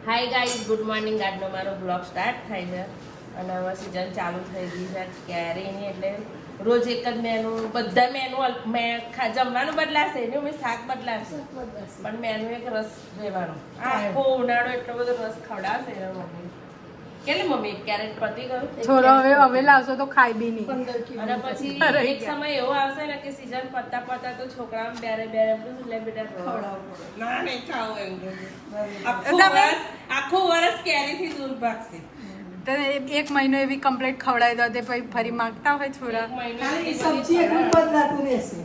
Hi guys, good morning. આજનો મારો blog start થાય છે અને હવે સિઝન ચાલુ થઈ ગઈ છે કેરીની, એટલે રોજ એક જ મેનુ, બધા મેનુ જમવાનું બદલાશે ને મેં શાક બદલાશે, પણ મેનુ એક રસ રહેવાનો. આખો ઉનાળો એટલો બધો રસ ખવડાવશે ને મમ્મી. કેટલી મમ્મી એક કેરેટ પતી ગયું? થોડો હવે લાવશો તો ખાઈ બી નહીં. અને પછી એક સમય એવો આવશે ને કે સીઝન પતા તો છોકરાઓ બેરે લે બેટા ખવડાવવું. ના નહીં ખાવું એમ આખું વર્ષ કેરીથી દૂર ભાગશે. એક મહિનો એવી કમ્પ્લીટ ખવડાવી દો તે પછી ફરી માંગતા હોય છોરા. સબ્જી એટલું બદલાતું રહેશે,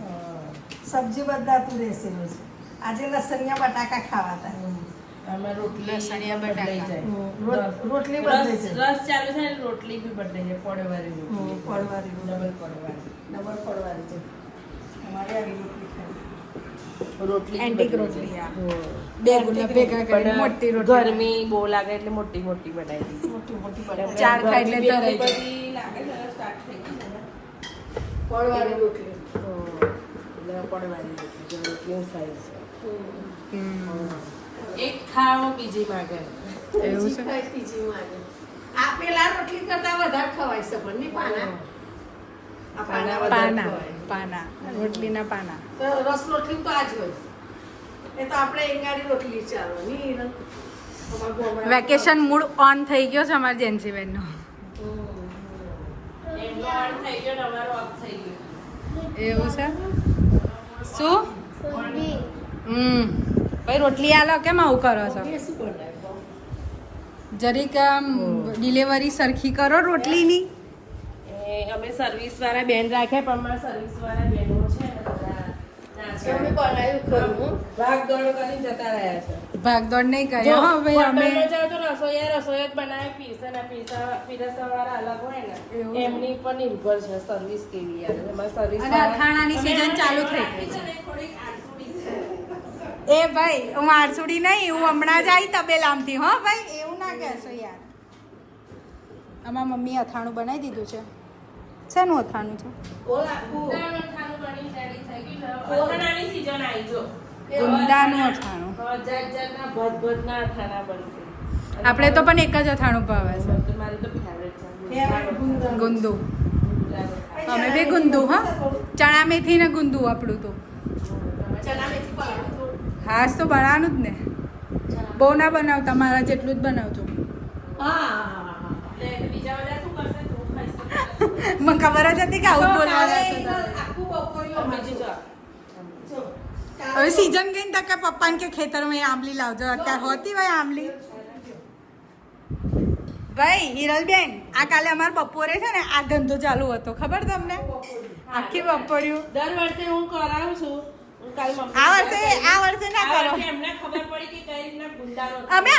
સબ્જી બદલાતું રહેશે. આજે લસણિયા બટાકા ખાવાતા, અમે રોટલી લસણિયા બટાકા. રોટલી બદલે છે, રસ ચાલુ છે ને રોટલી બી બદલે છે. પડવારી રોટલી, પડવારી ડબલ પડવારી, ડબલ પડવારી છે. અમારે આવી રોટલી ખાય, રોટલી એન્ટિક બદલે રોટલી છે. આ. હમ. બે ગુલા ભેગા કરી મોટી રોટલી. ગરમી બહુ લાગે એટલે મોટી બનાવી દીધી. મોટી મોટી ચાર ખાય એટલે ગરમી તરાઈ જાય. બધી લાગે છે ને, સ્ટાર્ટ થઈ ગઈ છે ને. પડવારી રોટલી. એટલે પડવારી રોટલી, રોટલીની size છે. હમ. એક ખાવો બીજી માંગે. એવું છે? ખાય ત્રીજી માંગે. આ પેલા રોટલી કરતા વધારે ખવાય છે, પણ નહીં પાના. આ પાના વધારે ખવાય. પાના રોટલીના પાના. તો રસ રોટલી તો આ જ હોય. એ તો આપણે એંગાડી રોટલી ચાલો નહીં. વેકેશન મૂડ ઓન થઈ ગયો છે અમારા જેન્સીબેન નો. એમનો on થઈ ગયો ને અમારો off થઈ ગયો. એવું છે? શું? ભાઈ રોટલી આલો, કેમ આવું કરો છો? એ શું બનાવે? જરીક ડિલિવરી સરખી કરો રોટલીની. એ અમે સર્વિસ વાળા બેન રાખ્યા, પણ અમારા સર્વિસ વાળા બેનો છે ને બધા નાચવા. અમે બનાવ્યું ખરું, હો. ભાગ દોડ કરીને જતા રહ્યા છે. ભાગદોડ નહીં કરી હો ભાઈ અમે. હોટલમાં જાઓ તો રસોઈ જ બનાવે, પીરસવાવાળા અલગ હોય ને, એવું? એમની પર નિર્ભર છે સર્વિસ કેવી આવે. અમારી સર્વિસ અને અથાણાની season ચાલુ થઈ ગઈ છે. થોડીક આળસુડી છે. એ ભાઈ હું આરસુડી નહીં, હું હમણાં જ આવી તબેલામથી. હો ભાઈ એવું ના કહેશો યાર. આમાં મમ્મી અથાણું બનાવી દીધું છે. શેનું અથાણું છે? ઓલ આખું. અથાણું બની ready થઈ ગયું છે. અથાણાની season આવી જો. ગુંદાનું અથાણું. જાતના ભદભદના અથાણા બનશે. આપણે તો પણ એક જ અથાણું ભાવે છે, મારું તો ફેવરેટ છે. ગુંદુ. અમે બી ગુંદુ. હા, ચણા મેથી ને ગુંદુ આપણું તો. ચણા મેથી પાવડર થોડું. હાસ તો બનાવવાનું જ ને. બહુ ના બનાવતા, મારા જેટલું જ બનાવજો. હા. એટલે બીજા બધા શું કરશે? તું ખાઈશ. મને ખબર જ હતી કે આવું બોલવાના છે. આખું બપોરિયું બીજું જો. જો. હવે સીઝન ગઈ ને તો કે પપ્પાને કે ખેતરમાં આંબલી લાવજો. અત્યારે હોતી હોય આંબલી. ભાઈ હિરલબેન, આ કાલે અમારે બપોરે છે ને આ ધંધો ચાલુ હતો, ખબર તમને? આખી બપોર્યું. દર વર્ષે હું કરાવું છું. હું કાલ મમ્મી આ વર્ષે ના આ કરો. વર્ષે એમને ખબર પડી કે કઈ રીતના ગુંદાનો અમે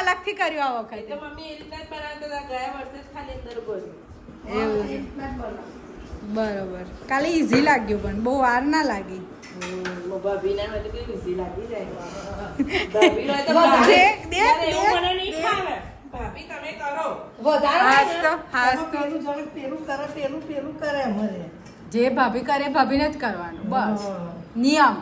અલગથી કર્યું આ વખતે. તો મમ્મી એ રીતના જ બનાવતા હતા. ગયા વર્ષે જ ખાલી અંદર બોલ્યું. એવું છે. બરોબર. કાલે ઈઝી લાગ્યું, પણ બહુ વાર ના લાગી. ભાભી ના હોય તો કેવી easy લાગી જાય. ભાભી હોય તો દેખ, ભાભી દેખ, યાર, એવું દેખ, મને નહીં દેખ. ફાવે. ભાભી તમે કરો. હાસ તો. પેલું જણે પેલું કરે અમારે. જે ભાભી કરે ભાભીને જ કરવાનું, બસ. નિયમ,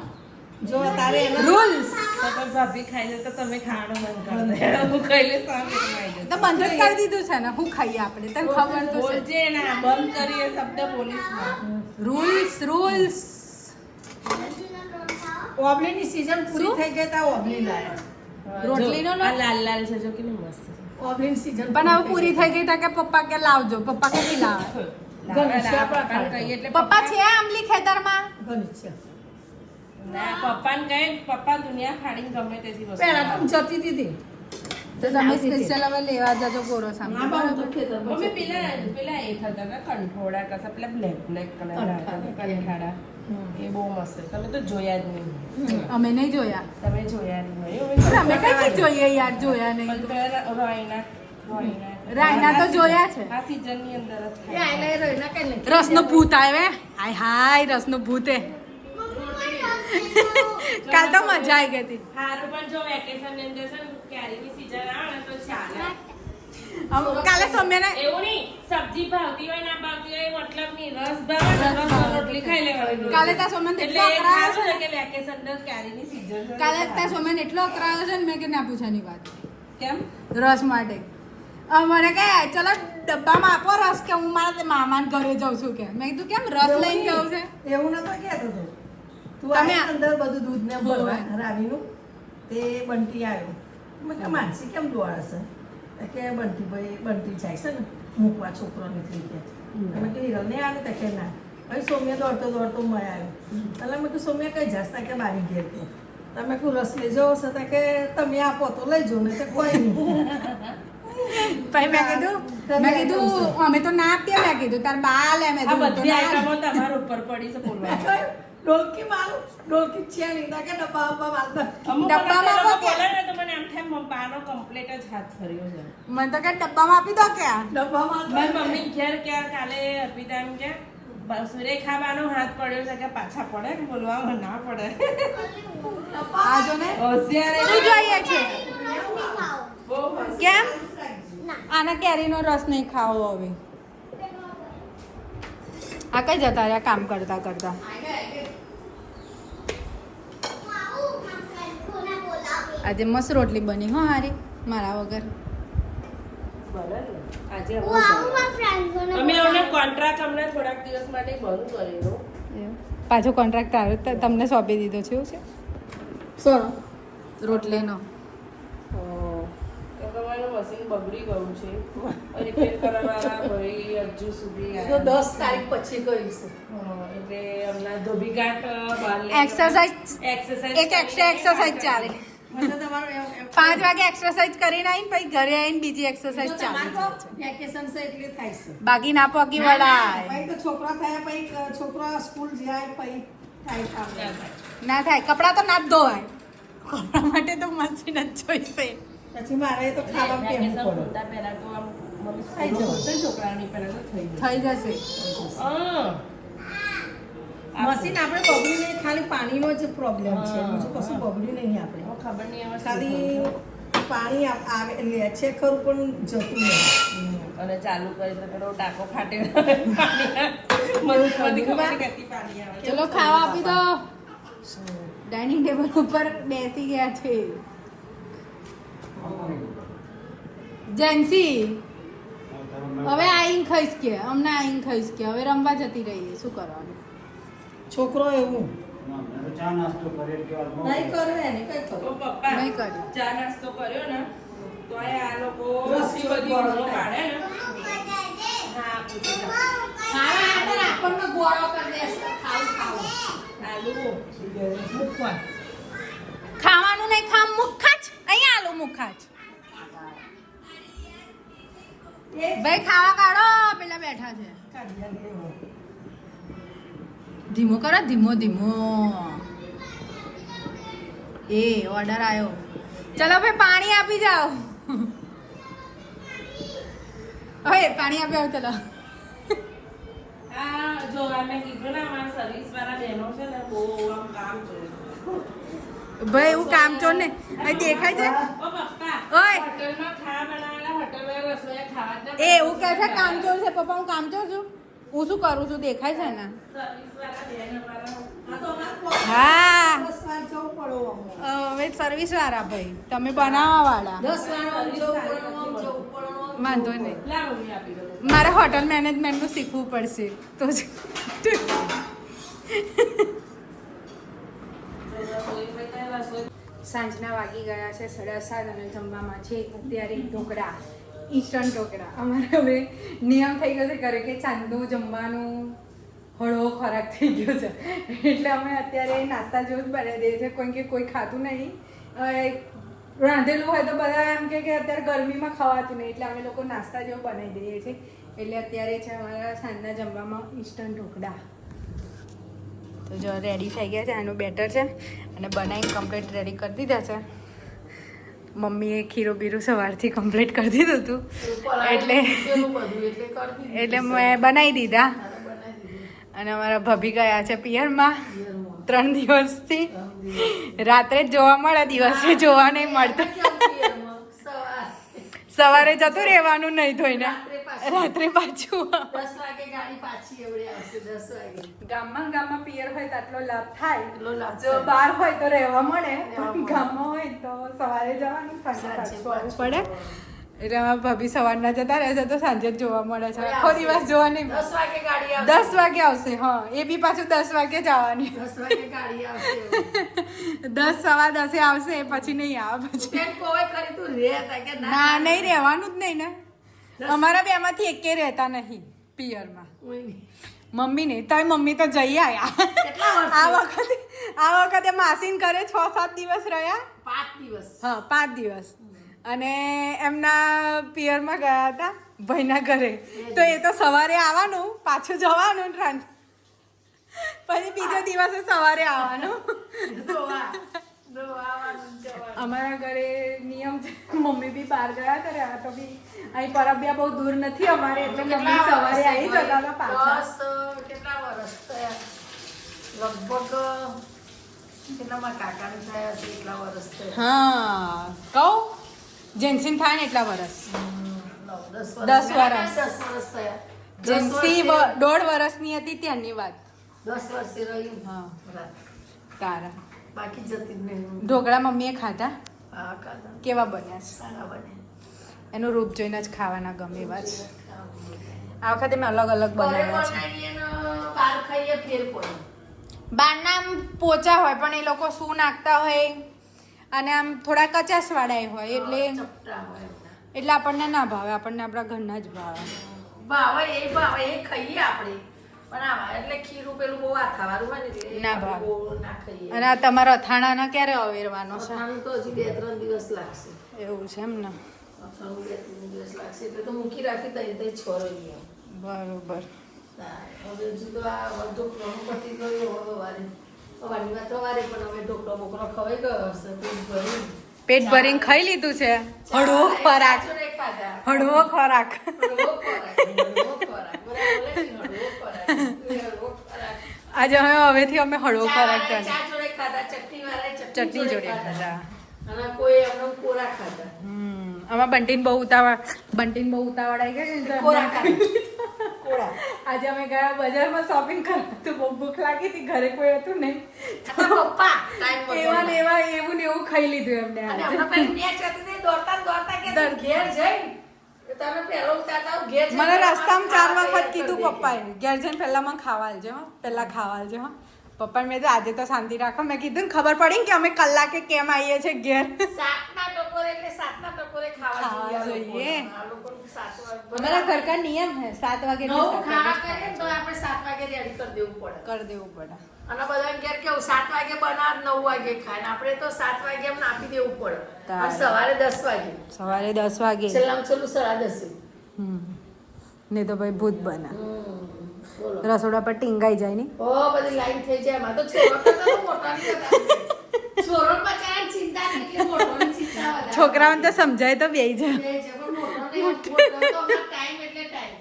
જો તારે એનો રૂલ્સ. તો પણ ભાભી ખાઈ લે તો તમે ખાવાનું બંધ કરી દે. હું ખાઈ લઈશ તો આમ ખાઈ જશે. તો બંધ જ કરી દીધું છે ને, હું ખાઈએ આપણે, તને ખબર તો છે. બોલજે ના, બંધ કરીએ શબ્દ બોલીશ ના. રૂલ્સ. ઓબલીની સીઝન પૂરી શું? થઈ ગઈ તો ઓબલી લાયા. રોટલીનો જો, લોટ? આ લાલ લાલ છે જો કેટલી મસ્ત છે. ઓબલીની સીઝન પણ હવે પૂરી થઈ ગઈ તો કે પપ્પા કે લાવજો. પપ્પા કેટલી લાવે? લાવે, પપ્પાને કહીએ એટલે પપ્પા છે આંબલી ખેતરમાં? ઘણી છે. ના, પપ્પાને કહે, પપ્પા દુનિયા ફાડીને ગમે તેથી વસ્તુ પહેલા તો લાવે. જતી દીધી. તો તમે સ્પેશિયલ હવે લેવા જજો કોરો સામે. ના બાબુ તો ખેતરમાં મમ્મી જતી પેલા એ થતા હતા કંઠોળા કસા પેલા બ્લેક કલર કંઠાડા. એ બહુ મસ્ત છે. તમે તો જોયા જ નહીં. અમે નહીં જોયા. તમે જોયા નહીં હોય. અમે કઈ જોઈએ યાર, જોયા નહીં. રાયના તો જોયા છે. આ સીઝનની અંદર જ એ થાય. આઈને રોઈના કઈ નહીં. રસનો ભૂત આવે. હાય રસનો ભૂત હે. કાલ તો મજા આવી ગઈ હતી. હારું, પણ જો વેકેશન ની અંદર છે ને કેરીની સીઝન આવે ને તો ચાલે. કાલે સૌમ્યને એવું નહીં સબ્જી ભાવતી હોય ના ભાવતી હોય મતલબ નહીં રસ ભાવે ને રસ રોટલી ખાઈ લેવાની કાલે ત્યાં સૌમ્યને એટલે એટલો એ અકળાયો ખાસ છે છે કે વેકેશન દર કેરીની season છે. કાલે ત્યાં સૌમ્યને એટલો અકળાયો છે ને મેં કે ના પૂછાની વાત કેમ રસ માટે મને કહે ચલો ડબ્બામાં આપો રસ કે હું મારા મામાના ઘરે જાઉં છું કે મેં કીધું કેમ રસ લઈને જવું છે એવું નતો કહેતો તો તું તમે આવી અંદર બધું દૂધ ને ભરવા હોય. રાવીનું તે બંટી આવ્યો મેં કે માનસી કેમ દોડાશે કે બંટી ભાઈ બંટી જાય છે ને મૂકવા છોકરોને થઈ ગયા મેં કે હિરલ નહીં આવે તો કે ના હવે સૌમ્ય દોડતો દોડતો મય આવ્યો એટલે મેં કે સૌમ્ય કઈ જાસ તા કે બારી ઘેર કે તમે કહું રસ લઈ જાઓ છો તા કે તમે આપો તો લઈ જાઓ નહીં તો કોઈ નહીં પછી મેં કીધું અમે તો ના આપીએ મેં કીધું તાર બા લે મેં આ કીધું, તો બધી ના આઈટમો તમારા ઉપર પડી છે બોલવાની ડોલકી મારું ડોલકી છે નહીં તા કે ડબ્બા ડબ્બા મારતા અમુક ડબ્બામાં વખતે લોકો આપો કે? બોલે ને તો મને આમ થાય પપ્પાનો કમ્પ્લીટ જ હાથ ફર્યો છે મને તો કે ડબ્બામાં આપી દો કે ડબ્બા મારતા મારી મમ્મી ઘેર ક્યાં કાલે અર્પિતા એમ કે સુરેખાબાનો હાથ પડ્યો છે કે પાછા પડે ને બોલવામાં ના પડે આ જો ને હોશિયાર શું જોઈએ છે બહુ હોશિયાર. કેમ આના કેરીનો રસ નહીં ખાવો હવે આ કઈ જતા રહ્યા કામ કરતા કરતા આજે મસ્ત રોટલી બની હો હારી મારા વગર બરાબર ને? આજે અમે અમને કોન્ટ્રાક્ટ અમને થોડાક દિવસ માટે બંધ કરેલો પાછો કોન્ટ્રાક્ટ તમને સોંપી દીધો છે એવું છે સોનો રોટલીનો તો તમારું મશીન બગડી ગયું છે રિપેર કરવાવાળા ભાઈ હજુ સુધી તો આવ્યા 10 તારીખ પછી કહીશું એટલે હમણાં ધોબીઘાટ બહાર લઈ એક્સરસાઇઝ એક્સરસાઇઝ એક એક્સ્ટ્રા એક્સરસાઇઝ ચાલે એટલે તમારું એમ 5 વાગે એક્સરસાઇઝ કરીને આવીને પછી ઘરે આવીને બીજી એક્સરસાઇઝ ચાલુ થાય છે. વેકેશન છે એટલે થાય છે બાકી ના પગી વળાય પછી તો છોકરા થયા પછી છોકરા સ્કૂલ જાય પછી થાય કામ ના થાય કપડાં તો ના જ ધોવાય કપડા માટે તો મશીન જ જોઈશે પછી મારે તો ખાવા કેવું વેકેશન પડે ખોલતા પહેલા તો આમ મમ્મી થઈ સ્કૂલ જવું. ખોલશે ને છોકરાઓની પહેલા તો થઈ થઈ જશે જાય મશીન આપણે બગડ્યું નહીં ખાલી પાણીનો જ પ્રોબ્લેમ છે બીજું કશું બગડ્યું નહીં આપણે ખબર નહીં હવે શું ખાલી થયું. પાણી આવે લે છે ખરું પણ જતું નહીં અને ચાલુ કરી તો પેલો ટાંકો ફાટે મસ્તી કરતી પાણી આવે ચલો ખાવા આપી દો ડાઇનિંગ ટેબલ ઉપર બેસી ગયા છે જેન્સી હવે આઈન ખાઈશ કે અમને આઈન ખાઈશ કે હવે રમવા જતી રહીએ શું કરવાનું છોકરો એવું ચા નાસ્તો કરે કે નહીં કરે એને કઈ તો કરો પપ્પા નહીં કર્યું. ચા નાસ્તો કર્યો ને તો આ લોકો રસી બધી ગોળો ગોળો ખાય. પાડે ને હા પૂછી લો. આપણને ગોળો કરી દેશે ખાવું ખાવું આલુ મૂકવા ખાવાનું નહીં ખામ મુખા જ અહીંયા આલુ મુખા જ ભાઈ ખાવા કાઢો પેલા બેઠા છે ધીમો કરો ધીમો ધીમો એ ઓર્ડર આવ્યો ચલો ભાઈ પાણી આપી જાઓ હવે પાણી આપી આવો ચલો આ જો આ મેં કીધું ને અમારા સર્વિસ વાળા બહેનો છે ને બહુ આમ કામ કરે ભાઈ એવું કામ ચોર ને અહીં દેખાય છે ઓ પપ્પા ઓય. હોટલમાં ખાવા બનાવેલા હોટલમાં રસોઈ ખાવા જ ના એ એવું કહે છે કામચોર છે પપ્પા હું કામચોર છું હું શું કરું છું દેખાય છે ને સર્વિસ વાળા બેન અમારા આ તો અમારે હા 10 વાર જવું પડો હવે સર્વિસ વાળા ભાઈ તમે બનાવવા વાળા 10 વાર જવું પડો વાંધો નહીં લાવો મેં આપી દો મારે હોટલ મેનેજમેન્ટનું શીખવું પડશે તો જ સાંજના વાગી ગયા છે 7:30 અને જમવામાં છે અત્યારે ઢોકળા ઇન્સ્ટન્ટ ઢોકળા અમારે હવે નિયમ થઈ ગયો છે ઘરે કે સાંજનું જમવાનું હળવો ખોરાક થઈ ગયો છે એટલે અમે અત્યારે નાસ્તા જેવું જ બનાવી દઈએ છીએ કોઈ કે કોઈ ખાતું નહીં રાંધેલું હોય તો બધા એમ કે અત્યારે ગરમીમાં ખવાતું નહીં એટલે અમે લોકો નાસ્તા જેવું બનાવી દઈએ છીએ એટલે અત્યારે છે અમારા સાંજના જમવામાં ઇન્સ્ટન્ટ ઢોકળા તો જો રેડી થઈ ગયા છે આનું બેટર છે અને બનાવીને કમ્પ્લીટ રેડી કરી દીધા છે મમ્મીએ ખીરો બીરું સવારથી કમ્પ્લીટ કરી દીધું હતું એટલે મેં બનાવી દીધા અને અમારા ભાભી ગયા છે પિયરમાં 3 દિવસથી રાત્રે જ જોવા મળે દિવસે જોવા નહીં મળતું સવારે જતું રહેવાનું નહીં ધોઈને રાત્રે પાછું. રાત્રે પાછું 10 વાગે ગાડી પાછી એવડે આવશે 10 વાગે. ગામમાં પિયર હોય તો આટલો લાભ થાય એટલો લાભ જો થાય. બહાર હોય તો રહેવા મળે રહેવા પણ મળે. ગામમાં હોય તો સવારે જવાનું સાંજે સાંજે પાછું આવવું પાછું. પડે એટલે અમારા ભાભી સવારના જતા રહે છે તો સાંજે જ જોવા મળે છે હવે આખો આવશે. દિવસ જોવા નહીં 10 વાગે ગાડી આવશે. 10 વાગે આવશે હા એ બી પાછું 10 વાગે જવાની 10 વાગે ગાડી આવશે. 10 સવા 10 આવશે પછી નહીં આવે પછી બેન કોઈ ખરી તું રે તા કે ના નહીં રહેવાનું જ નહીં ને અમારા બેમાંથી એકે રહેતા નહીં પિયરમાં કોઈ નહીં. મમ્મી નહીં તોય મમ્મી તો જઈ આવ્યા કેટલા વર્ષે? આ વખતે માસીન ઘરે 6-7 દિવસ રહ્યા 5 દિવસ. હા 5 દિવસ અને એમના પિયરમાં ગયા હતા ભાઈના ઘરે તો એ તો સવારે આવવાનું પાછું જવાનું પછી બીજો દિવસે સવારે આવવાનું દોવા દોવાનું જવાનું. અમારા ઘરે નિયમ છે મમ્મી બી બહાર ગયા હતા રહ્યા તો બી અહીં પરબિયા બહુ દૂર નથી અમારે એટલે મમ્મી સવારે આવી જતા હતા પાછા 10 કેટલા વર્ષ થયા? લગભગ કેટલામાં કાકાને થયા હશે એટલા વર્ષ થયા. હા કહું જેન્સીન થાય ને એટલા વર્ષ 10 10 વર્ષ. વર્ષ. 10 વર્ષ થયા. 10 જેન્સી વર્ષે- 1.5 વર્ષની હતી ત્યાંની વાત 10 વર્ષે રહ્યું. હા. બરાબર. તારા બાકી જતી જ નહીં. ઢોકળા મમ્મીએ ખાધા હા, ખાધા. કેવા બન્યા છે સારા બને. એનું રૂપ જોઈને જ ખાવાના ગમે એવા છે આ વખતે મેં અલગ અલગ ઘરે બનાવ્યા છે બનાવીએ ને બહાર ખાઈએ ફેર પડે. બારના આમ પોચા હોય પણ એ લોકો શું નાખતા હોય અને આમ થોડા કચાસ વાળા હોય એટલે ચપટા હોય એમના. એટલે આપણને ના ભાવે આપણને આપણા ઘરના જ ભાવે ભાવે એ ખાઈએ આપણે પણ આમાં એટલે ખીરું પેલું બહુ આથાવાળું હોય ને એટલે ના આપણે ભાવે. બહુ ના ખાઈએ. અને આ તમારા અથાણાના ક્યારે અવેરવાનો છે અથાણું તો હજી 2-3 દિવસ લાગશે. એવું છે એમ ને અથાણું 2-3 દિવસ લાગશે એટલે તો મૂકી રાખી તઈ છોરાઈ બરોબર હવે હજુ તો આ ઢોકળાનું પતી ગયું હવે સવારની વાત સવારે પણ હવે ઢોકળો બોકળો ખવાઈ ગયો હશે પેટ ભરીને. પેટ ભરીને ખાઈ લીધું છે હળવો ખોરાક ચાચોરે ખાધા. હળવો ખોરાક હળવો ખોરાક. હળવો ખોરાક. બરાબર બોલે છે ને? હળવો ખોરાક. હળવો ખોરાક. આજે હવેથી અમે હળવો ખોરાક ચા ચાલે જોડે ખાધા, ચટણી વાળાએ ચટણી જોડે ખાધા. અને કોઈ એમનો કોરા ખાધા. આમાં બંટીને બહુ ઉતાવળ આવી ગઈ ને તો કોરા એમને ખાધા. કોરા. આજે અમે ગયા બજારમાં શોપિંગ કરવા તો બહુ ભૂખ લાગી હતી ઘરે કોઈ હતું નહીં તારા પપ્પા ટાઈમ પર એવા ને એવા એવું ને એવું ખાઈ લીધું એમને અને આજે. હમણાં પેલી મેચ હતી તે દોડતા કે તું ઘેર જઈ તમે પહેલો ઉતારતા આવો, ઘેર જઈને મને રસ્તામાં 4 ખાવા વખત કીધું તૈયાર કરી પપ્પાએ ઘેર જઈને પહેલા મને ખાવા આલજે હો પહેલા ખાવા આલજે હો પપ્પાને મેં કીધું આજે તો શાંતિ રાખો મેં કીધું ને ખબર પડી ને કે અમે કલાકે કેમ આવીએ છીએ ઘેર દે. સાતના ટકોરે એટલે સાતના ટકોરે ખાવા ખાવા જોઈએ. આ લોકોને 7 વાગે અમારા ઘર કા નિયમ હે 7 વાગે એટલે 7 ખાવા વાગે કરીએ ને તો આપણે 7 વાગે રેડી કરી દેવું પડે. કરી દેવું પડે અને બધાને ઘેર કેવું 7 વાગે બનાવ 9 વાગે ખાય ને આપણે તો 7 વાગે એમ આપી દેવું પડે. તારે. અને સવારે 10 વાગે સવારે 10 વાગે છેલ્લામાં છેલ્લું 10:30. ને તો ભાઈ ભૂત બને બોલો. રસોડા પર ટીંગાઈ જાય ને ઓ બધી લાઈન થઈ જાય એમાં તો છોરો કરતા તો મોટા નહીં હતા. છોરો બચારાને ચિંતા નહીં એટલે મોટોની ચિંતા વધારે. છોકરાઓને તો સમજાય તો બેય જાય બે છે પણ મોટોને મોટો તો અમારો ટાઈમ એટલે ટાઈમ.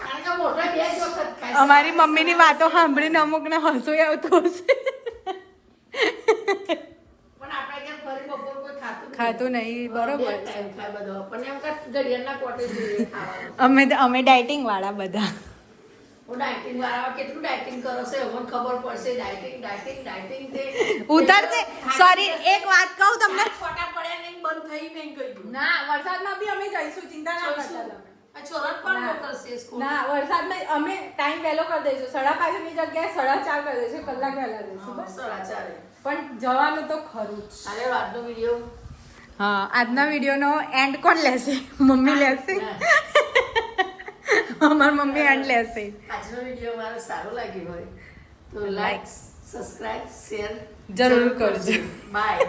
કારણ કે મોટો 2 જ વખત ખાય. અમારી મમ્મીની વાતો સાંભળીને અમુકને હસવું આવતું હશે પણ આપણે ઘેર ફરી બપોર કોઈ ખાતું નહીં. ખાતું નહીં બરોબર બે ટાઈમ ખાય બધો. પણ એમ કે ઘડિયાળના કોટે જોઈએ ખાવાનું. અમે ડાયટિંગ વાળા બધા હું ડાયટિંગ વાળા કેટલું ડાયટિંગ કરો છો મને ખબર પડશે. ડાયટિંગ તે ઉતરશે સોરી એક વાત કહું તમને છોટા પડ્યા નહીં બંધ થઈ નહીં ગયું. ના વરસાદમાં બી અમે જઈશું ચિંતા ના કરતા તમે. આ છોરા પણ મોકલશે સ્કૂલ. ના વરસાદમાં અમે ટાઈમ વહેલો કરી દઈશું 5:30 ની જગ્યાએ 4:30 કરી દઈશું કલાક વહેલા દઈશું બસ. 4:30. પણ જવાનું તો ખરું જ અરે આજનો વિડીયો હા આજના વિડીયોનો એન્ડ કોણ લેશે મમ્મી લેશે અમાર મમ્મી એન્ડ લેશે આજનો વિડીયો મારો સારો લાગ્યો હોય તો લાઈક સબસ્ક્રાઇબ શેર જરૂર કરજો બાય.